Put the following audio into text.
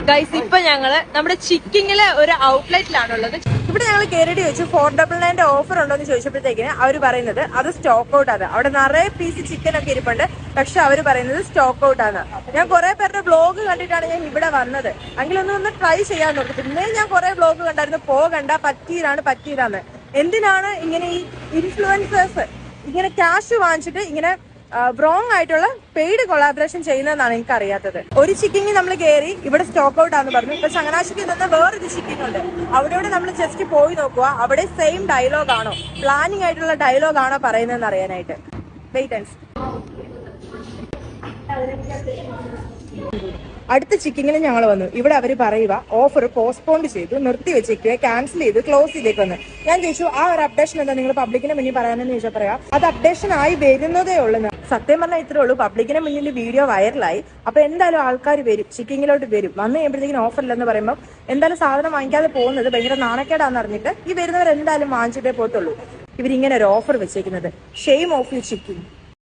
Guys ഇപ്പൊ ഞങ്ങള് നമ്മുടെ ചിക്കിങ്ങിലെ ഒരു ഔട്ട്ലെറ്റിലാണുള്ളത്. ഇവിടെ ഞങ്ങൾ കയറിയിട്ട് ചോദിച്ചു 499 ഓഫർ ഉണ്ടോ എന്ന് ചോദിച്ചപ്പോഴത്തേക്കിന് അവർ പറയുന്നത് അത് സ്റ്റോക്ക് ഔട്ട് ആണ്. അവിടെ നിറയെ പീസ് ചിക്കൻ ഒക്കെ ഇരിപ്പുണ്ട്, പക്ഷെ അവർ പറയുന്നത് സ്റ്റോക്ക് ഔട്ട് ആണ്. ഞാൻ കുറെ പേരുടെ ബ്ലോഗ് കണ്ടിട്ടാണ് ഞാൻ ഇവിടെ വന്നത്. എങ്കിലൊന്ന് ട്രൈ ചെയ്യാൻ നോക്കി. പിന്നെ ഞാൻ കുറെ ബ്ലോഗ് കണ്ടായിരുന്നു, പോകണ്ട, പറ്റീരാന്ന്. എന്തിനാണ് ഇങ്ങനെ ഈ ഇൻഫ്ലുവൻസേഴ്സ് ഇങ്ങനെ ക്യാഷ് വാങ്ങിച്ചിട്ട് ഇങ്ങനെ റോങ് ആയിട്ടുള്ള പെയ്ഡ് കൊളാബറേഷൻ ചെയ്യുന്നതെന്നാണ് എനിക്ക് അറിയാത്തത്. ഒരു ചിക്കിങ് നമ്മൾ കയറി ഇവിടെ സ്റ്റോക്ക് ഔട്ട് ആണെന്ന് പറഞ്ഞു. ഇപ്പൊ ചങ്ങനാശ്ശേരിയിൽ നിന്ന് വേറൊരു ചിക്കിങ് ഉണ്ട്, അവിടെ നമ്മൾ ജസ്റ്റ് പോയി നോക്കുക. അവിടെ സെയിം ഡയലോഗ് ആണോ, പ്ലാനിങ് ആയിട്ടുള്ള ഡയലോഗ് ആണോ പറയുന്നതെന്ന് അറിയാനായിട്ട്. Wait and see. അടുത്ത ചിക്കിങ്ങിൽ ഞങ്ങൾ വന്നു. ഇവിടെ അവർ പറയുക ഓഫർ പോസ്റ്റ്പോൺ ചെയ്തു, നിർത്തി വെച്ചേക്കുക, ക്യാൻസൽ ചെയ്ത് ക്ലോസ് ചെയ്തേക്കുവന്ന്. ഞാൻ ചോദിച്ചു ആ ഒരു അപ്ഡേഷൻ എന്താ നിങ്ങൾ പബ്ലിക്കിന് മുന്നിൽ പറയാനെന്ന് ചോദിച്ചാൽ പറയാം അത് അപ്ഡേഷൻ ആയി വരുന്നതേ ഉള്ളൂ. സത്യം പറഞ്ഞാൽ ഇത്രേ ഉള്ളൂ. പബ്ലിക്കിന് മുന്നിൽ വീഡിയോ വൈറലായി, അപ്പൊ എന്തായാലും ആൾക്കാർ വരും, ചിക്കിങ്ങിലോട്ട് വരും. വന്നു കഴിയുമ്പോഴത്തേക്കും ഓഫർ ഇല്ലെന്ന് പറയുമ്പോൾ എന്തായാലും സാധനം വാങ്ങിക്കാതെ പോകുന്നത് ഭയങ്കര നാണക്കേടാന്ന് അറിഞ്ഞിട്ട് ഈ വരുന്നവർ എന്തായാലും വാങ്ങിച്ചിട്ടേ പോകത്തുള്ളൂ. ഇവരിങ്ങനെ ഒരു ഓഫർ വെച്ചേക്കുന്നത്. Shame of you Chicking.